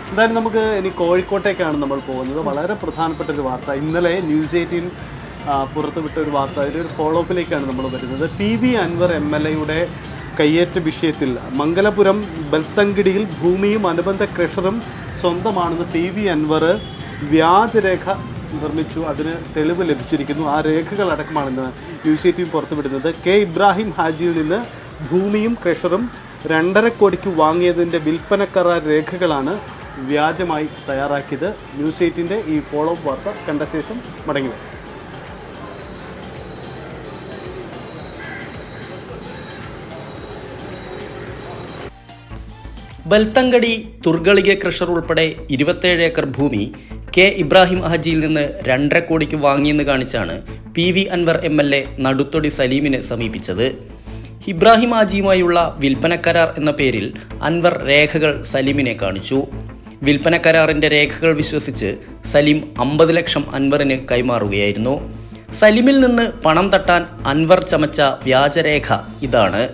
എന്തായാലും നമുക്ക് ഇനി കോഴിക്കോട്ടേക്കാണ് നമ്മൾ പോകുന്നത്. വളരെ പ്രധാനപ്പെട്ട ഒരു വാർത്ത. ഇന്നലെ ന്യൂസ് 18 പുറത്തുവിട്ട ഒരു വാർത്ത. അതിൻ്റെ ഒരു ഫോളോ അപ്പിലേക്കാണ് നമ്മൾ വരുന്നത്. PV അൻവർ MLA കയ്യേറ്റ വിഷയത്തിൽ മംഗലപുരം ബൽത്തങ്കിടിയിൽ ഭൂമിയും അനുബന്ധ ക്രഷറും സ്വന്തമാണെന്ന് PV അൻവർ വ്യാജരേഖ നിർമ്മിച്ചു. അതിന് തെളിവ് ലഭിച്ചിരിക്കുന്നു. ആ രേഖകളടക്കമാണെന്ന് ന്യൂസ് 18 പുറത്തുവിടുന്നത്. ഇബ്രാഹിം ഹാജിയിൽ നിന്ന് ഭൂമിയും ക്രഷറും 2.5 കോടിക്ക് വാങ്ങിയതിൻ്റെ വിൽപ്പന കരാർ രേഖകളാണ് വ്യാജമായി തയ്യാറാക്കിയത്. ന്യൂസ് 18 ഈ ഫോളോ അപ്പ് വാർത്ത കണ്ട ശേഷം മടങ്ങി വരും. ബൽത്തങ്കടി തുർഗളിക ക്രഷർ ഉൾപ്പെടെ 27 ഏക്കർ ഭൂമി ഇബ്രാഹിം ഹാജിയിൽ നിന്ന് 2.5 കോടിക്ക് വാങ്ങിയെന്ന് കാണിച്ചാണ് PV അൻവർ MLA നടുത്തൊടി സലീമിനെ സമീപിച്ചത്. ഇബ്രാഹിം ഹാജിയുമായുള്ള വിൽപ്പന കരാർ എന്ന പേരിൽ അൻവർ രേഖകൾ സലീമിനെ കാണിച്ചു. വിൽപ്പന കരാറിന്റെ രേഖകൾ വിശ്വസിച്ച് സലീം 50 ലക്ഷം അൻവറിന് കൈമാറുകയായിരുന്നു. സലീമിൽ നിന്ന് പണം തട്ടാൻ അൻവർ ചമച്ച വ്യാജരേഖ ഇതാണ്.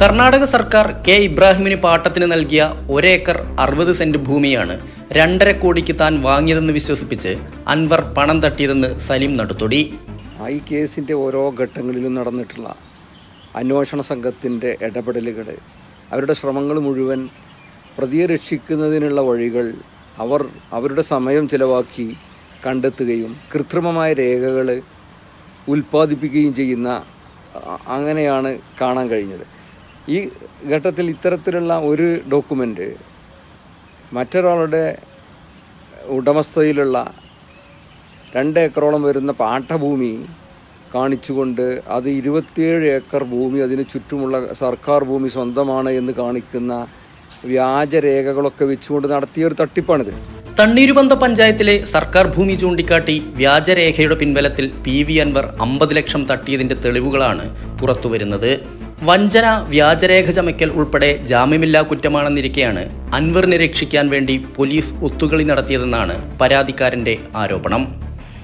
കർണാടക സർക്കാർ ഇബ്രാഹിമിന് പാട്ടത്തിന് നൽകിയ 1 ഏക്കർ 60 സെന്റ് ഭൂമിയാണ് 2.5 കോടിക്ക് താൻ വാങ്ങിയതെന്ന് വിശ്വസിപ്പിച്ച് അൻവർ പണം തട്ടിയതെന്ന് സലീം നടുത്തൊടി. ഈ കേസിൻ്റെ ഓരോ ഘട്ടങ്ങളിലും നടന്നിട്ടുള്ള അന്വേഷണ സംഘത്തിൻ്റെ ഇടപെടലുകൾ, അവരുടെ ശ്രമങ്ങൾ മുഴുവൻ പ്രതിയെ രക്ഷിക്കുന്നതിനുള്ള വഴികൾ അവരുടെ സമയം ചിലവാക്കി കണ്ടെത്തുകയും കൃത്രിമമായ രേഖകൾ ഉൽപ്പാദിപ്പിക്കുകയും ചെയ്യുന്ന അങ്ങനെയാണ് കാണാൻ കഴിഞ്ഞത്. ഈ ഘട്ടത്തിൽ ഇത്തരത്തിലുള്ള ഒരു ഡോക്യുമെൻ്റ് മറ്റൊരാളുടെ ഉടമസ്ഥതയിലുള്ള 2 ഏക്കറോളം വരുന്ന പാട്ടഭൂമി കാണിച്ചുകൊണ്ട് അത് 27 ഏക്കർ ഭൂമി അതിന് ചുറ്റുമുള്ള സർക്കാർ ഭൂമി സ്വന്തമാണ് എന്ന് കാണിക്കുന്ന വ്യാജരേഖകളൊക്കെ വെച്ചുകൊണ്ട് നടത്തിയ ഒരു തട്ടിപ്പാണിത്. തണ്ണീരുബന്ധ പഞ്ചായത്തിലെ സർക്കാർ ഭൂമി ചൂണ്ടിക്കാട്ടി വ്യാജരേഖയുടെ പിൻബലത്തിൽ PV അൻവർ 50 ലക്ഷം തട്ടിയതിന്റെ തെളിവുകളാണ് പുറത്തുവരുന്നത്. വഞ്ചന, വ്യാജരേഖ ചമയ്ക്കൽ ഉൾപ്പെടെ ജാമ്യമില്ലാ കുറ്റമാണെന്നിരിക്കെയാണ് അൻവറിനെ രക്ഷിക്കാൻ വേണ്ടി പോലീസ് ഒത്തുകളി നടത്തിയതെന്നാണ് പരാതിക്കാരന്റെ ആരോപണം.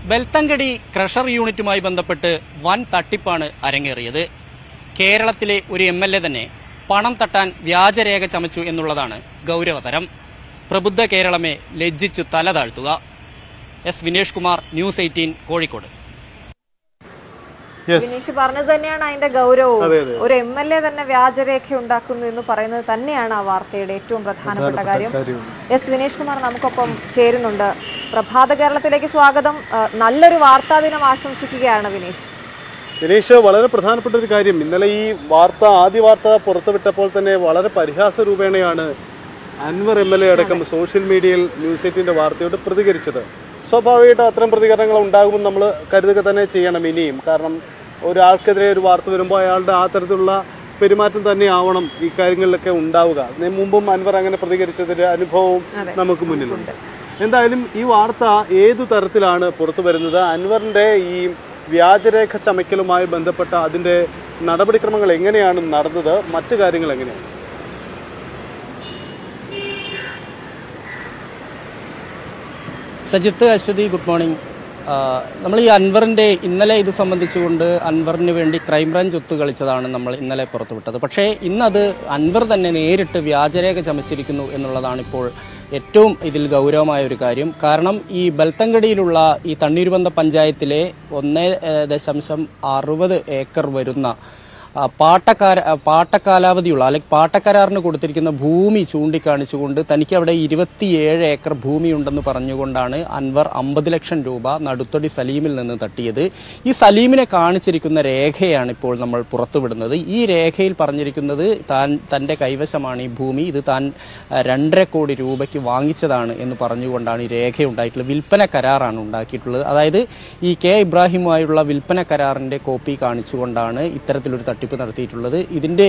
ബൽത്തങ്കടി ക്രഷർ യൂണിറ്റുമായി ബന്ധപ്പെട്ട് വൻ തട്ടിപ്പാണ് അരങ്ങേറിയത്. കേരളത്തിലെ ഒരു MLA തന്നെ പണം തട്ടാൻ വ്യാജരേഖ ചമച്ചു എന്നുള്ളതാണ് ഗൗരവതരം. പ്രബുദ്ധ കേരളമേ ലജ്ജിച്ചു തല താഴ്ത്തുക. വിനേഷ് കുമാർ, ന്യൂസ് 18, കോഴിക്കോട്. വിനീഷ് പറഞ്ഞത് തന്നെയാണ് അതിന്റെ ഗൗരവവും. ഒരു MLA തന്നെ വ്യാജരേഖ ഉണ്ടാക്കുന്നു എന്ന് പറയുന്നത് തന്നെയാണ് ആ വാർത്തയുടെ ഏറ്റവും പ്രധാനപ്പെട്ട കാര്യം. വിനേഷ് കുമാർ നമുക്കൊപ്പം ചേരുന്നുണ്ട്. പ്രഭാത കേരളത്തിലേക്ക് സ്വാഗതം. നല്ലൊരു വാർത്താ ദിനം ആശംസിക്കുകയാണ് വിനീഷ്. വളരെ പ്രധാനപ്പെട്ട ഒരു കാര്യം, ഇന്നലെ ഈ ആദ്യ വാർത്ത പുറത്തുവിട്ടപ്പോൾ തന്നെ വളരെ പരിഹാസ രൂപേണയാണ് അൻവർ MLA അടക്കം സോഷ്യൽ മീഡിയയിൽ ന്യൂസ് 18 വാർത്തയോട് പ്രതികരിച്ചത്. സ്വാഭാവികമായിട്ടും അത്തരം പ്രതികരണങ്ങൾ ഉണ്ടാകുമെന്ന് നമ്മൾ കരുതുക തന്നെ ചെയ്യണം ഇനിയും. കാരണം ഒരാൾക്കെതിരെ ഒരു വാർത്ത വരുമ്പോൾ അയാളുടെ ആ തരത്തിലുള്ള പെരുമാറ്റം തന്നെ ആവണം ഈ കാര്യങ്ങളിലൊക്കെ ഉണ്ടാവുക. മുമ്പും അൻവർ അങ്ങനെ പ്രതികരിച്ചതിൻ്റെ അനുഭവവും നമുക്ക് മുന്നിലുണ്ട്. എന്തായാലും ഈ വാർത്ത ഏതു തരത്തിലാണ് പുറത്തു വരുന്നത്? അൻവറിൻ്റെ ഈ വ്യാജരേഖ ചമയ്ക്കലുമായി ബന്ധപ്പെട്ട അതിൻ്റെ നടപടിക്രമങ്ങൾ എങ്ങനെയാണ് നടന്നത്? മറ്റു കാര്യങ്ങൾ എങ്ങനെയാണ്? Sajith, Aswathi, good morning. നമ്മൾ ഈ അൻവറിൻ്റെ ഇന്നലെ ഇത് സംബന്ധിച്ചുകൊണ്ട് അൻവറിന് വേണ്ടി ക്രൈംബ്രാഞ്ച് ഒത്തുകളിച്ചതാണ് നമ്മൾ ഇന്നലെ പുറത്തുവിട്ടത്. പക്ഷേ ഇന്നത് അൻവർ തന്നെ നേരിട്ട് വ്യാജരേഖ ചമച്ചിരിക്കുന്നു എന്നുള്ളതാണ് ഇപ്പോൾ ഏറ്റവും ഇതിൽ ഗൗരവമായ ഒരു കാര്യം. കാരണം ഈ ബൽത്തങ്കടിയിലുള്ള ഈ തണ്ണീരുബന്ധ പഞ്ചായത്തിലെ 1.60 ഏക്കർ വരുന്ന പാട്ടക്കാലാവധിയുള്ള അല്ലെങ്കിൽ പാട്ടക്കരാറിന് കൊടുത്തിരിക്കുന്ന ഭൂമി ചൂണ്ടിക്കാണിച്ചുകൊണ്ട് തനിക്ക് അവിടെ 27 ഏക്കർ ഭൂമിയുണ്ടെന്ന് പറഞ്ഞുകൊണ്ടാണ് അൻവർ 50 ലക്ഷം രൂപ നടുത്തൊടി സലീമിൽ നിന്ന് തട്ടിയത്. ഈ സലീമിനെ കാണിച്ചിരിക്കുന്ന രേഖയാണ് ഇപ്പോൾ നമ്മൾ പുറത്തുവിടുന്നത്. ഈ രേഖയിൽ പറഞ്ഞിരിക്കുന്നത് തൻ്റെ കൈവശമാണ് ഈ ഭൂമി, ഇത് താൻ 2.5 കോടി രൂപയ്ക്ക് വാങ്ങിച്ചതാണ് എന്ന് പറഞ്ഞുകൊണ്ടാണ് ഈ രേഖ ഉണ്ടായിട്ടുള്ളത്. വിൽപ്പന കരാറാണ് ഉണ്ടാക്കിയിട്ടുള്ളത്. അതായത് ഈ ഇബ്രാഹിമുമായുള്ള വിൽപ്പന കരാറിൻ്റെ കോപ്പി കാണിച്ചുകൊണ്ടാണ് ഇത്തരത്തിലൊരു തട്ടിപ്പ് നടത്തിയിട്ടുള്ളത്. ഇതിൻ്റെ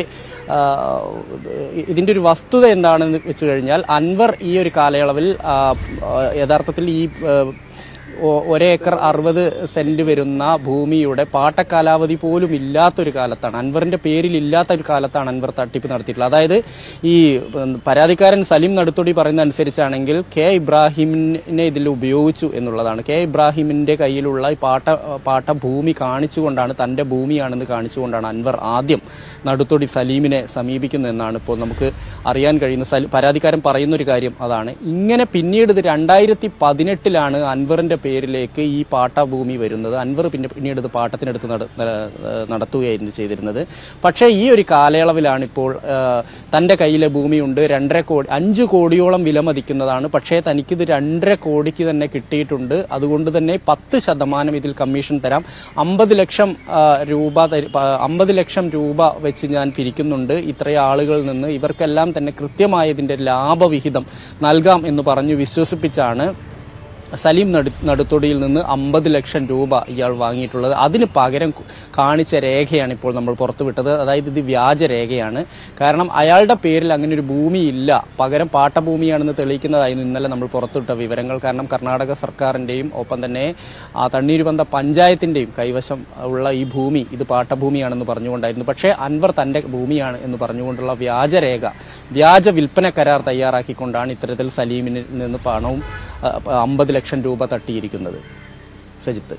ഒരു വസ്തുത എന്താണെന്ന് വെച്ച് കഴിഞ്ഞാൽ അൻവർ ഈ ഒരു കാലയളവിൽ യഥാർത്ഥത്തിൽ ഈ ഒരേക്കർ 60 സെന്റ് വരുന്ന ഭൂമിയുടെ പാട്ടക്കാലാവധി പോലും ഇല്ലാത്തൊരു കാലത്താണ്, അൻവറിന്റെ പേരിൽ ഇല്ലാത്ത ഒരു കാലത്താണ് അൻവർ തട്ടിപ്പ് നടത്തിയിട്ടുള്ളത്. അതായത് ഈ പരാതിക്കാരൻ സലീം നടുത്തൊടി പറയുന്ന അനുസരിച്ചാണെങ്കിൽ കെ ഇബ്രാഹിമിനെ ഇതിൽ ഉപയോഗിച്ചു എന്നുള്ളതാണ്. കെ ഇബ്രാഹിമിന്റെ കയ്യിലുള്ള ഈ പാട്ടഭൂമി കാണിച്ചുകൊണ്ടാണ്, തന്റെ ഭൂമിയാണെന്ന് കാണിച്ചുകൊണ്ടാണ് അൻവർ ആദ്യം നടുത്തൊടി സലീമിനെ സമീപിക്കുന്നു എന്നാണ് ഇപ്പോൾ നമുക്ക് അറിയാൻ കഴിയുന്ന. പരാതിക്കാരൻ പറയുന്നൊരു കാര്യം അതാണ്. ഇങ്ങനെ പിന്നീട് ഇത് 2018 അൻവറിന്റെ പേരിലേക്ക് ഈ പാട്ടഭൂമി വരുന്നത്. അൻവർ പിന്നീട് ഇത് പാട്ടത്തിനടുത്ത് നടത്തുകയായിരുന്നു ചെയ്തിരുന്നത്. പക്ഷേ ഈ ഒരു കാലയളവിലാണ് ഇപ്പോൾ തന്റെ കയ്യിലെ ഭൂമിയുണ്ട്, 2.5 കോടി 5 കോടിയോളം വിലമതിക്കുന്നതാണ്. പക്ഷേ തനിക്കിത് 2.5 കോടിക്ക് തന്നെ കിട്ടിയിട്ടുണ്ട്. അതുകൊണ്ട് തന്നെ 10% ഇതിൽ കമ്മീഷൻ തരാം, 50 ലക്ഷം രൂപ വെച്ച് ഞാൻ പിരിക്കുന്നുണ്ട് ഇത്രയും ആളുകളിൽ നിന്ന്, ഇവർക്കെല്ലാം തന്നെ കൃത്യമായ ഇതിന്റെ ലാഭവിഹിതം നൽകാം എന്ന് പറഞ്ഞു വിശ്വസിപ്പിച്ചാണ് സലീം നടുത്തൊടിയിൽ നിന്ന് 50 ലക്ഷം രൂപ ഇയാൾ വാങ്ങിയിട്ടുള്ളത്. അതിന് പകരം കാണിച്ച രേഖയാണ് ഇപ്പോൾ നമ്മൾ പുറത്തുവിട്ടത്. അതായത് ഇത് വ്യാജരേഖയാണ്. കാരണം അയാളുടെ പേരിൽ അങ്ങനെ ഒരു ഭൂമിയില്ല, പകരം പാട്ടഭൂമിയാണെന്ന് തെളിയിക്കുന്നതായിരുന്നു ഇന്നലെ നമ്മൾ പുറത്തുവിട്ട വിവരങ്ങൾ. കാരണം കർണാടക സർക്കാരിൻ്റെയും ഒപ്പം തന്നെ തണ്ണീരുബന്ധ പഞ്ചായത്തിൻ്റെയും കൈവശം ഉള്ള ഈ ഭൂമി ഇത് പാട്ടഭൂമിയാണെന്ന് പറഞ്ഞുകൊണ്ടായിരുന്നു. പക്ഷേ അൻവർ തൻ്റെ ഭൂമിയാണ് എന്ന് പറഞ്ഞുകൊണ്ടുള്ള വ്യാജ വിൽപ്പന കരാർ തയ്യാറാക്കിക്കൊണ്ടാണ് ഇത്തരത്തിൽ സലീമിന് നിന്ന് പണവും 50 ലക്ഷം രൂപ തട്ടിയിരിക്കുന്നത്. സജിത്ത്.